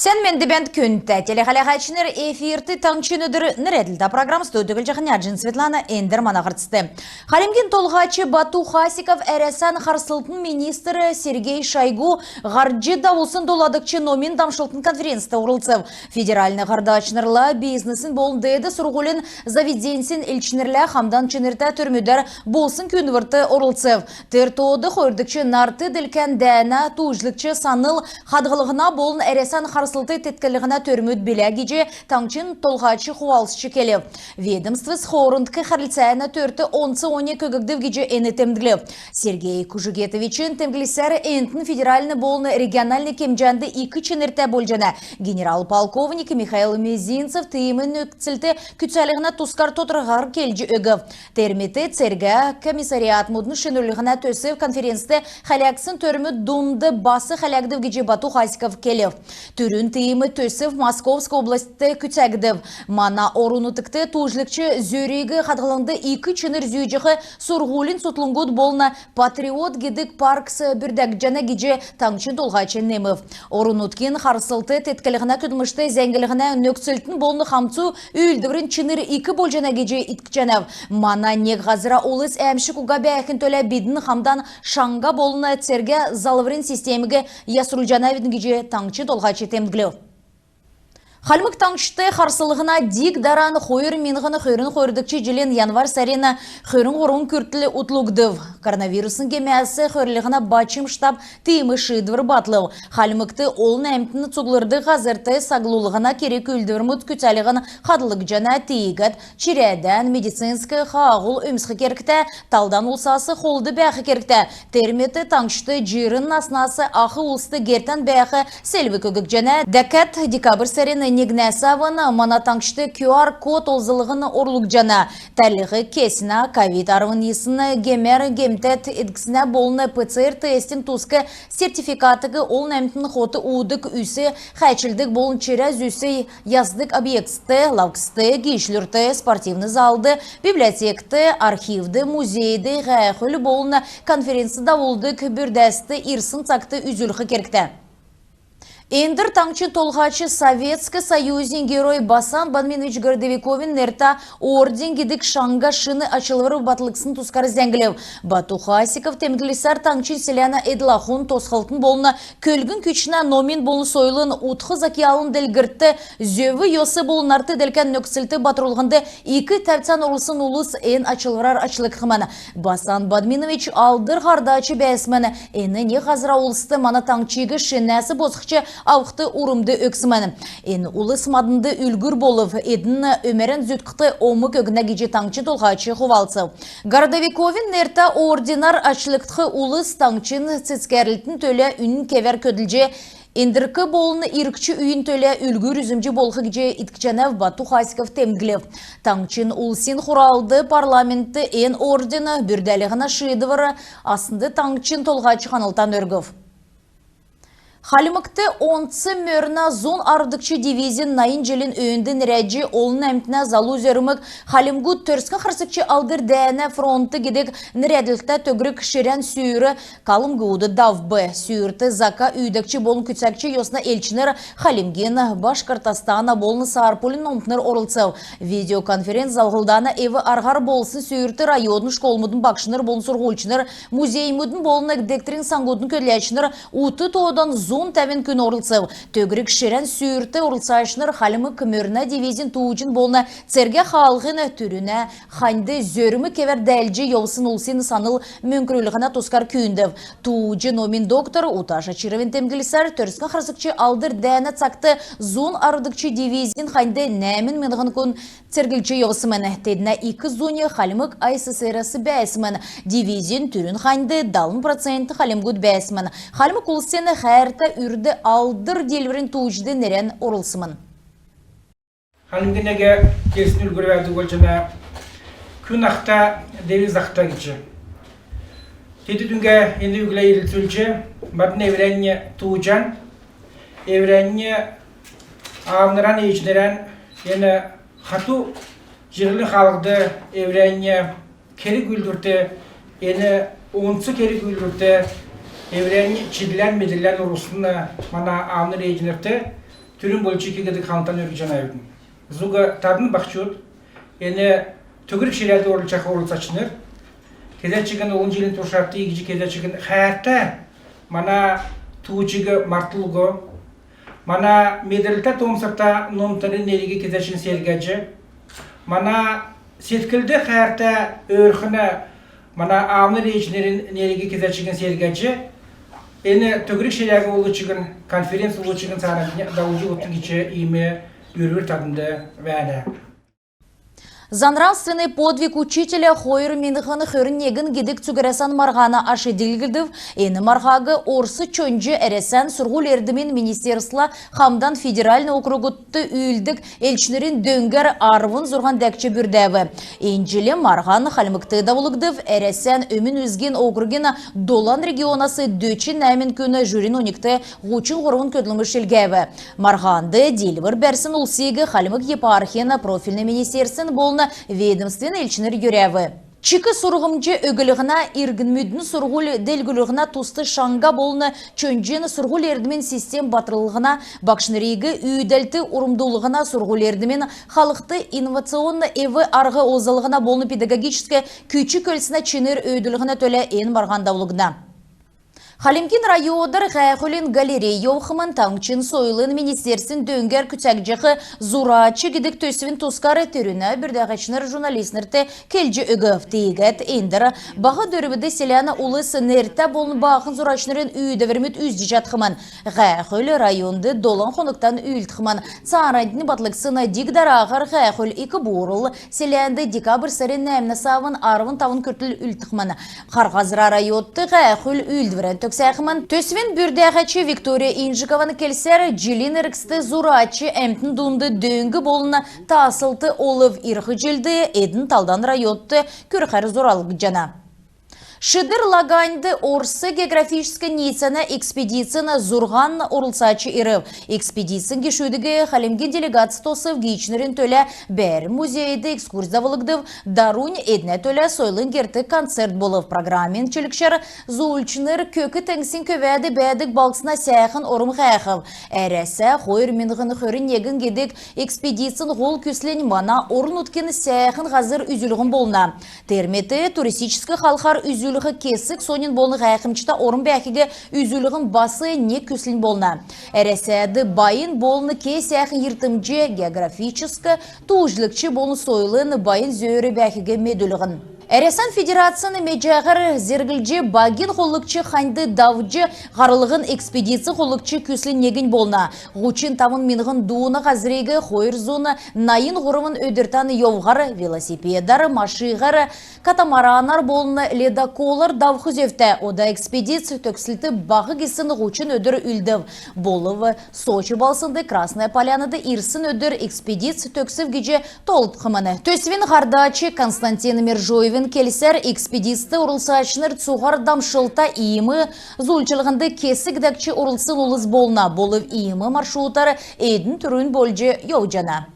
Sen men debent künte telehalahachner эфирти таңчыныдыр нереділді программ студиогыл жағын Светлана Эндер манағыртысты. Халимген толғачы Бату Хасиков әрәсан харсылтын министрі Сергей Шойгу ғарджы дауылсын доладықчы номин дамшылтын конференцияда урылцев. Федеральный ғардачнырла бизнесін болындайды сұрғылын заведенсін елчінерлі хамдан чынырта түрмүдер болсын күнвірті урылцев. Тертоды қойырдықчы нарты ділкен дәна тужлықчы саныл хадғылығына болын әрәсан харсылты теткілігіна түрмүд біләгеже таңчын толғачы хуалсычы келі. Ведомство схорындқы харылцайына төрті 10-12 көгігдів геже әні темділі. Сергей Кужугетовичын темгілісәрі әнтін федеральны болны региональный кемжанды 2 чынырта болжана. Генерал-полковник Михаил Мезинцев тыйымын өкцілті күтсәлігіна тускар тотырғар келжі өгів. Термиті церге комиссариат мұдны шынылығына төсів конференцияда халяксын түрмі дунды басы халякдів геже Бату Хасиков келі. Түрін тыйымы төсів Московск областы күтсәгдів. Мана орунутыкты тужлыкчы зөрегі қадғылыңды 2 чыныр зүйжіғі сұрғулин сұтлыңгуд болна патриот гедік парксы бүрдәк жана геже таңчын толғачы немів. Орунуткен харсылты теткілігіна күдмішті зәңгілігіна нөксілтін болны қамцу үйілдігірін чыныр 2 болжана геже иткчанав. Мана нег ғазыра олыс әмші куға бәйхін төлі бедін қамдан шаңға болына церге залывырын системігі ясырулжанавидін геже таңчы толғачы темдгілі. Халмык таңшты харсылығына дик даран хойыр минғыны хойрын хойырдықчы желен январ сарена хойрын ғорын күртілі ұтлугдыв. Коронавирусын кемәсі хойрлығына бачым штаб тыймы шыдвыр батлыв. Халмыкты олын әмтіні цуглырды ғазырты саглулығына керек үлдірмұт күтәліғын қадылық жана тейгіт, чирәден медицинскі қағыл өмсқы керікті, талдан ұлсасы холды бәқі керікті. Терметі таңшты жирын наснасы ақы ұлсты гертен бәқі сәлві көгік жана дәкәт декабр сарена Нигнесаваны манатаңшты QR код олзылығыны орлық жана. Тәліғі кесіна ковид арвын есіні гемер гемтет едгісіне болыны ПЦР тестін тусқы сертификатығы ол нәмтін хоты уыдық үсі қайчылдық болын через үсі яздық объекті, лавкісті, гейшлерті, спортивны залды, библиотекті, архивді, музейді, ғайқылы болыны конференцияда олдық бүрдәсті ирсын цақты үзіліқі керікті. Эндір таңчы толғачы Советский Союзин герой Басан Банминович Гордовиковин нерта орден гедік шаңға шыны ачылыры батылықсын тускары зәңгілеу. Бату Хасиков темгілісар таңчын селяна эдлахун тосқалтын болына көлгін күчіна номин болны сойлын утқы закиялын дәлгіртті зөві йосы болынарты дәлкен нөксілті батырылғынды 2 тәпцан олысын улыс ән ачылырар ачылық қыманы. Басан Банминович алдыр ғардачы бәсмені әні не ғазыра олысты мана таңчыға шынәсі бозықчы ауқты урымды өксімәні. Ен улыс мадынды үлгір болып, едін өмерін зүткіті омы көгіне геже таңчы толғачы құвалсы. Гордовиковин нерта ординар ачлықты улыс таңчын цицкерлітін төлі үнін кевер көділже Эндіркі болыны иркчі үйін төлі үлгір үзімжі болғы геже иткчанав Бату Хасиков темгілев. Таңчын улсин құралды парламентті ен ордені бүрдәліғіна шыдывыры асынды таңчын толғачы қанылтан өргів. Халимыкты онцы мөрна зон ардыкчы дивизин найын желін өйінді нірәджі олын әмтіне залу зөрімік Халимгу төрскі қырсыкчы алдыр дәне фронты гедек нірәділікті төгірік шерен сүйірі Калымгуды давбы. Сүйірті зака үйдікчі болын күтсәкчі йосына елчінер Халимген Башқұртастана болын сарпулин омтыныр орылцау. Видеоконференц залғылдана еві арғар болсын сүйірті районын школмудын бақшыныр болын сұрғылчыныр, музеймудын болын әгдектерін саңгудын көрләчінір ұты тоғыдан зон тәвен күн орылцау. Төгірік шерен сүйірті орылсайшыныр Халимы көміріне дивизин туучын болына церге халғыны түріне ханды зөрімі кевер дәлжі йолсын улсын саныл мөңкірілігіна тускар күйіндів. Туучы номин доктор Уташа Чировин темгілісер төріскі қырсықчы алдыр дәні цақты зон арыдықчы дивизин ханды нәмін менғын күн цергілчі йолсымын. Тедіне 2 зоне Халимык АССР-сы бәсімін. Дивизин түрін ханды далын проценті Халимгуд бәсімін. Халимык улсыны қәрті үрді алдыр делверін туучды нерен орылсымын. Халимгенеге кесін үлгірі әді өлчіні күн ақта девиз ақта кетші. Теті дүнге енді үгілі ерілтілчі батын евренне туучан, евренне ağımdıran eğiçleren yani hatu jirli halkda evrenye keri güldürte yani onsu keri güldürte evrenye çidilen medilen urusuna mana ağımdır eğiçlerte түрін болчы кегедік хантан өргіжен айырдым. Зуга тадын бақчуд, ені түгірік шелерді орылчақы орылсачыныр. Кезечігін 10 жылын туршапты, егіжі кезечігін хайатта, мана туучығы мартылығы, мана медаліта томсапта номтары нереге кезечігін сергәжі, мана сеткілді хайатта өрхіні, мана авны рейчінерін нереге кезечігін сергәжі, ені түгірік шелерді олычығын, конференц олычығын сағын дауылжы оттың кече име үрір тадынды вәді. За подвиг учителя хойыр меніғын хөрін егін гедік цугерасан марғана ашы дилгілдів, ені марғағы орсы чөнжі әресен сұрғыл ердімен министерсла Хамдан федеральны округутты үйілдік елчінерін дөңгер арвын зұрған дәкче бүрдәві. Енжілі марғаны қалмықты давылығдів, әресен өмін өзген округена Долан регионасы дөчін әмін көні жүрін оникті ғучын ғырвын көділміш елгәві. Марғанды делбір бәрсін ұлсегі қалмық епархена профильны министерсін болны ведомствен елчінер görəvi. Чикі сұрғымжы өгілігіна иргін мүдін сұрғыл делгілігіна тусты шаңға болны чөнжені сұрғыл ердімен систем батырылығына бақшынырегі үйдәлті ұрымдылығына сұрғыл ердімен халықты инновационны еві арғы озалығына болны педагогическе күчі көлсіне ченер өйділігіна төлі ен барғандавлығына. Халимкин райодар ғайқылын галерея оқымын таңчын сойлын министерсін дөңгер күтәкжіғі зурачы гидік төсівін тускары түріні бірдәғачыныр журналистнерті келжі үгіф дейгет ендірі бағы дөрібіді селяны улы сынерті болын бағын зурачынырын үйді вермет үзді жатқымын. Ғайқылы районды долан қонықтан үйілтқымын. Царайдың батлықсына дигдар ағар ғайқыл екі борыл селянды декабр сәрін нәмні савын арвын тавын күртіл үлтіқмын. Қарғазыра райотты ғайқыл үйілдівірін Сәхман төсвен бүрдәғачы Виктория Инжикованы келсер жилин іріксті зурачы әмтін дұнды дөңгі болына тасылты олып ирхы jelді едін талдан райотты көрқәрі зоралық жана. Шыдыр лаганды орсы географическі нейсана экспедицияны зурған орылсачы ирів. Экспедициян кешудігі қалемген делегация тосып гейчнерін төлі бәр музейді экскурсиявылығдыв дарун едіне төлі сойлын керті концерт болып программен чілікшер зуылчыныр көкі тәңсін көвәді бәдік балқсына сәйқын орым қайқып. Әрәсі қойыр менғын көрін егін кедік экспедициян ғол көслен мана орын өткені сәйқын ғазыр үзілігін болна. Терметі туристическі халқар үзіл кесік сонын болны ғайқымчыта орын бәкіге үзілігін басы не көсілін болна. Әрәсәді байын болны кес яқын ертімже географическі туғжылықчы болны сойлын байын зөйірі бәкіге меділігін. Әрәсан Федерацияны межағыр зергілже багин қолықчы қанды давжы ғарылығын экспедиция қолықчы көсілін неген болна. Ғучин тамын минғын дуыны ғазірегі қойыр зоны найын ғырымын өдіртаны еуғар, велосипедар, машиғар, катамаранар болны ледоколар давхыз ефті. Ода экспедиция төксілті бағы кесін ғучин өдір үлдів. Болывы Сочи балсынды Красная Полянады ирсын өдір экспедиция төксів геже толып қыманы. Төсвен ғардачы Константин Мержоевин келсер экспедисті урылсачыныр цуғар дамшылта иімі зұлчылығынды кесік-дәкчі урылсын улыз болна. Болып иімі маршруттары едін түрін болжы еужана.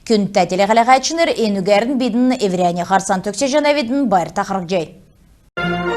Күн тәтелі қалағачыныр енігерін бедін евряне қарсан төксе жана ведін байыр тақырық жай.